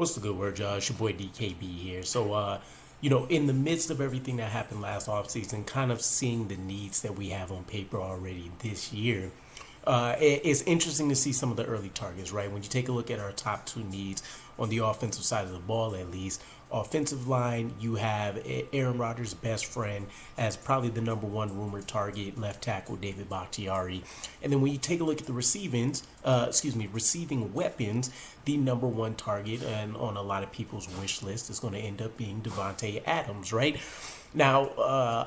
What's the good word, y'all? It's your boy DKB here. In the midst of everything that happened last offseason, kind of seeing the needs that we have on paper already this year, it's interesting to see some of the early targets, right? When you take a look at our top two needs on the offensive side of the ball, at least, offensive line, you have Aaron Rodgers' best friend as probably the number one rumored target, left tackle David Bakhtiari. And then when you take a look at the receiving weapons, the number one target and on a lot of people's wish list is going to end up being Devontae Adams, right? Now,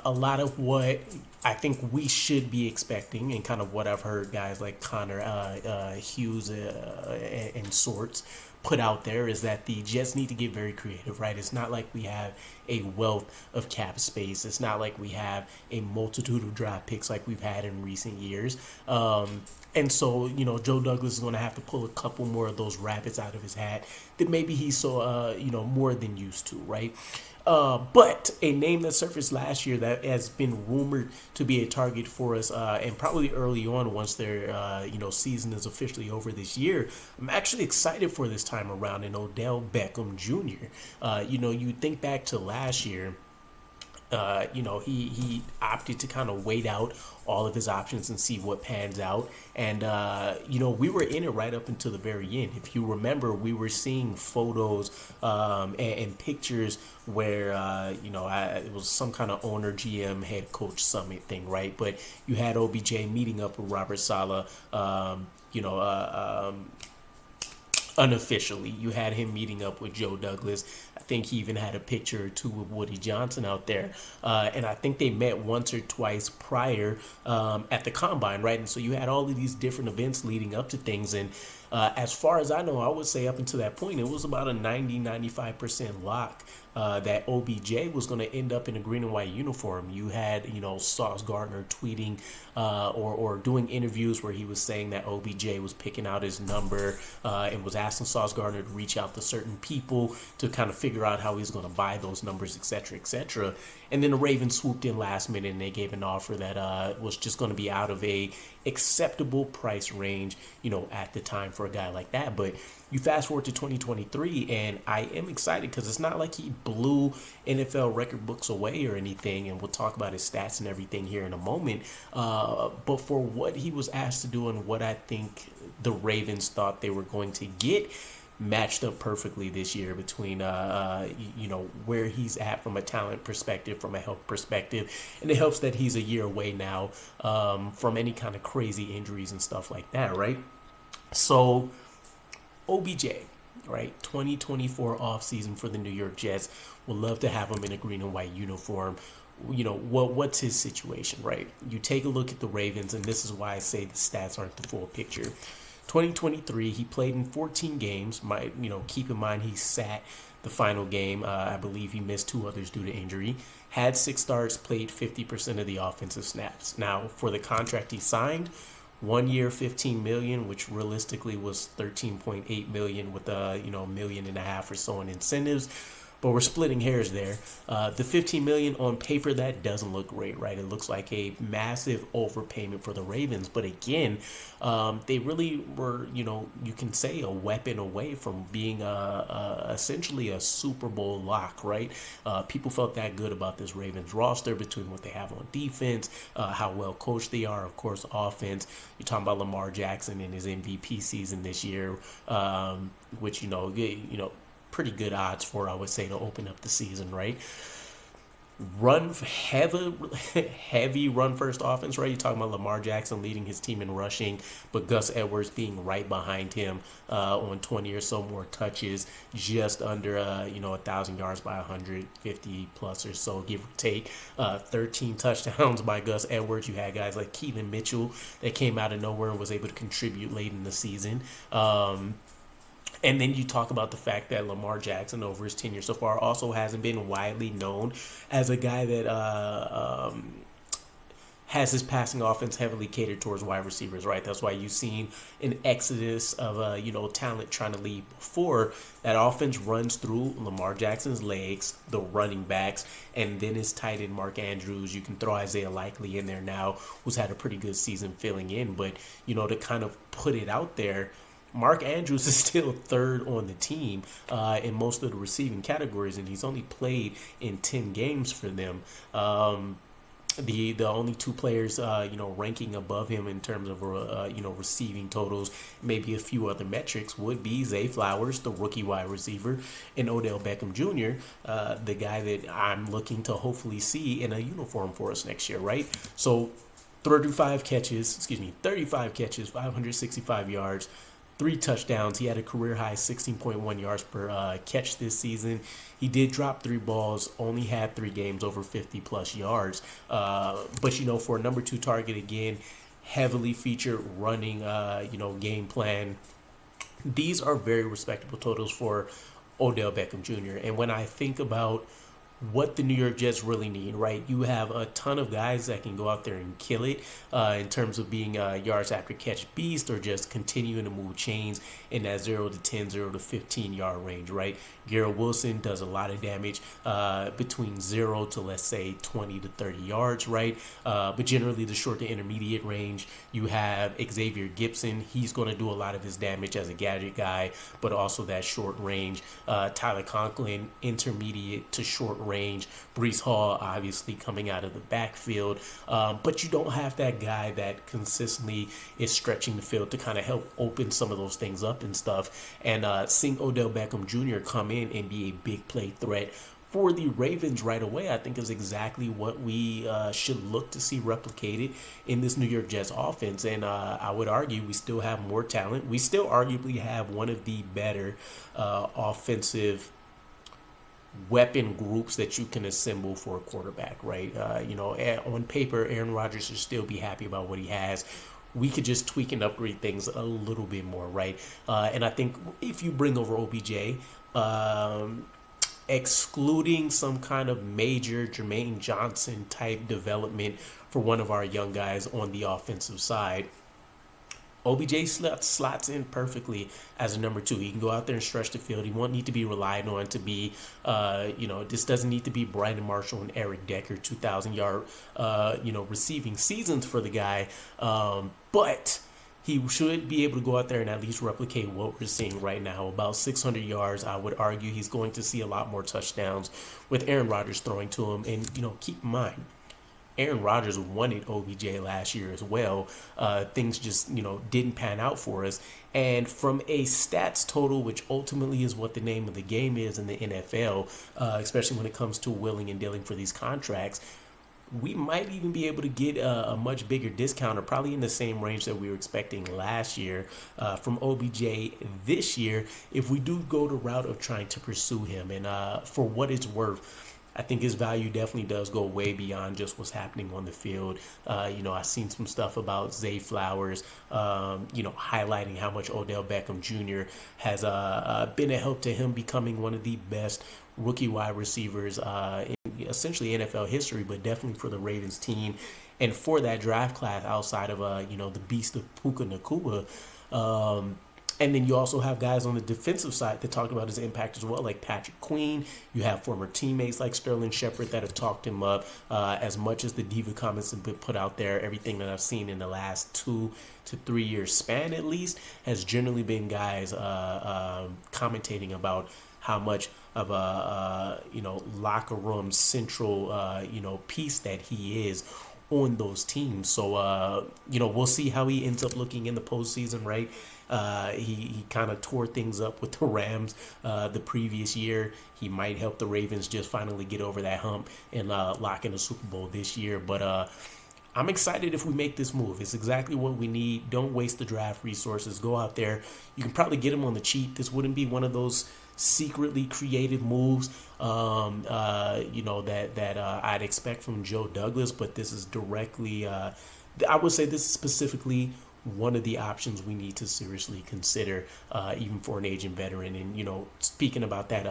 a lot of what I think we should be expecting, and kind of what I've heard guys like Connor Hughes and sorts put out there, is that the Jets need to get very creative, right? It's not like we have a wealth of cap space. It's not like we have a multitude of draft picks like we've had in recent years. And so, Joe Douglas is going to have to pull a couple more of those rabbits out of his hat that maybe he's so, more than used to, right? But a name that surfaced last year that has been rumored to be a target for us, and probably early on once their season is officially over this year, I'm actually excited for this time around. And Odell Beckham Jr. You think back to last year. He opted to kind of wait out all of his options and see what pans out. And, we were in it right up until the very end. If you remember, we were seeing photos and pictures where, it was some kind of owner, GM, head coach summit thing, right? But you had OBJ meeting up with Robert Saleh, unofficially. You had him meeting up with Joe Douglas. I think he even had a picture or two with Woody Johnson out there. And I think they met once or twice prior at the Combine, right? And so you had all of these different events leading up to things. And as far as I know, I would say up until that point, it was about a 95% lock that OBJ was going to end up in a green and white uniform. You had, Sauce Gardner tweeting or doing interviews where he was saying that OBJ was picking out his number and was asking Sauce Gardner to reach out to certain people to kind of figure out how he's going to buy those numbers, et cetera, et cetera. And then the Ravens swooped in last minute and they gave an offer that was just going to be out of a acceptable price range, at the time for a guy like that. But you fast forward to 2023, and I am excited because it's not like he blew NFL record books away or anything, and we'll talk about his stats and everything here in a moment. But for what he was asked to do and what I think the Ravens thought they were going to get, matched up perfectly this year between where he's at from a talent perspective, from a health perspective, and it helps that he's a year away now from any kind of crazy injuries and stuff like that, right? So OBJ, right? 2024 offseason for the New York Jets. Would love to have him in a green and white uniform. What's his situation, right? You take a look at the Ravens, and this is why I say the stats aren't the full picture. 2023, he played in 14 games. Keep in mind he sat the final game. I believe he missed two others due to injury. Had 6 starts, played 50% of the offensive snaps. Now, for the contract he signed, 1 year, $15 million, which realistically was $13.8 million with $1.5 million or so in incentives. But we're splitting hairs there. The $15 million on paper, that doesn't look great, right? It looks like a massive overpayment for the Ravens. But again, they really were, you can say a weapon away from being essentially a Super Bowl lock, right? People felt that good about this Ravens roster between what they have on defense, how well coached they are, of course, offense. You're talking about Lamar Jackson in his MVP season this year, which pretty good odds for, I would say, to open up the season, right? Heavy run first offense, right? You're talking about Lamar Jackson leading his team in rushing, but Gus Edwards being right behind him on 20 or so more touches, just under 1,000 yards by 150 plus or so, give or take. 13 touchdowns by Gus Edwards. You had guys like Keelan Mitchell that came out of nowhere and was able to contribute late in the season. And then you talk about the fact that Lamar Jackson, over his tenure so far, also hasn't been widely known as a guy that has his passing offense heavily catered towards wide receivers, right? That's why you've seen an exodus of, talent trying to leave before. That offense runs through Lamar Jackson's legs, the running backs, and then his tight end Mark Andrews. You can throw Isaiah Likely in there now, who's had a pretty good season filling in. But, to kind of put it out there, Mark Andrews is still third on the team in most of the receiving categories, and he's only played in 10 games for them. The only two players ranking above him in terms of receiving totals, maybe a few other metrics, would be Zay Flowers, the rookie wide receiver, and Odell Beckham Jr., the guy that I'm looking to hopefully see in a uniform for us next year, right? So 35 catches, 565 yards, 3 touchdowns. He had a career high 16.1 yards per catch this season. He did drop 3 balls, only had 3 games over 50 plus yards. But for a number 2 target, again, heavily featured running, game plan. These are very respectable totals for Odell Beckham Jr. And when I think about what the New York Jets really need, right? You have a ton of guys that can go out there and kill it in terms of being yards after catch beast, or just continuing to move chains in that 0 to 10, 0 to 15 yard range, right? Garrett Wilson does a lot of damage between 0 to, let's say, 20 to 30 yards, right? But generally the short to intermediate range, you have Xavier Gibson. He's going to do a lot of his damage as a gadget guy, but also that short range. Tyler Conklin, intermediate to short range. Breece Hall, obviously coming out of the backfield. But you don't have that guy that consistently is stretching the field to kind of help open some of those things up and stuff. And seeing Odell Beckham Jr. come in and be a big play threat for the Ravens right away, I think is exactly what we should look to see replicated in this New York Jets offense. And I would argue we still have more talent. We still arguably have one of the better offensive weapon groups that you can assemble for a quarterback, right? On paper, Aaron Rodgers should still be happy about what he has. We could just tweak and upgrade things a little bit more, right? And I think if you bring over OBJ, excluding some kind of major Jermaine Johnson type development for one of our young guys on the offensive side, OBJ slots in perfectly as a number 2. He can go out there and stretch the field. He won't need to be relied on to be, this doesn't need to be Brandon Marshall and Eric Decker 2,000-yard, receiving seasons for the guy. But he should be able to go out there and at least replicate what we're seeing right now. About 600 yards. I would argue he's going to see a lot more touchdowns with Aaron Rodgers throwing to him. And, keep in mind, Aaron Rodgers wanted OBJ last year as well. Things just, didn't pan out for us. And from a stats total, which ultimately is what the name of the game is in the NFL, especially when it comes to willing and dealing for these contracts, we might even be able to get a much bigger discount, or probably in the same range that we were expecting last year from OBJ this year, if we do go the route of trying to pursue him. And for what it's worth, I think his value definitely does go way beyond just what's happening on the field. I've seen some stuff about Zay Flowers, highlighting how much Odell Beckham Jr. has been a help to him becoming one of the best rookie wide receivers in essentially NFL history, but definitely for the Ravens team and for that draft class outside of, the beast of Puka Nacua. And then you also have guys on the defensive side that talked about his impact as well, like Patrick Queen. You have former teammates like Sterling Shepard that have talked him up. As much as the diva comments have been put out there, everything that I've seen in the last 2 to 3 years span at least has generally been guys commentating about how much of a locker room central piece that he is on those teams. So we'll see how he ends up looking in the postseason, right? He kind of tore things up with the Rams the previous year. He might help the Ravens just finally get over that hump and lock in a Super Bowl this year. But I'm excited if we make this move. It's exactly what we need. Don't waste the draft resources. Go out there. You can probably get him on the cheap. This wouldn't be one of those secretly creative moves that I'd expect from Joe Douglas, but this is directly I would say this is specifically one of the options we need to seriously consider, even for an aging veteran. And speaking about that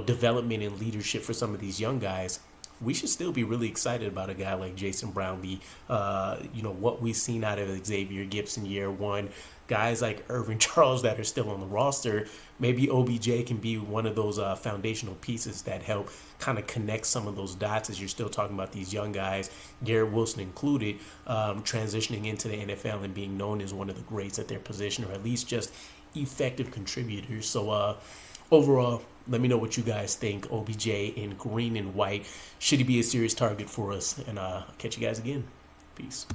development and leadership for some of these young guys, we should still be really excited about a guy like Jason Brownlee. What we've seen out of Xavier Gipson year one, guys like Irvin Charles that are still on the roster. Maybe OBJ can be one of those foundational pieces that help kind of connect some of those dots as you're still talking about these young guys, Garrett Wilson included, transitioning into the NFL and being known as one of the greats at their position, or at least just effective contributors. So overall, let me know what you guys think. OBJ in green and white, should he be a serious target for us? And I'll catch you guys again. Peace.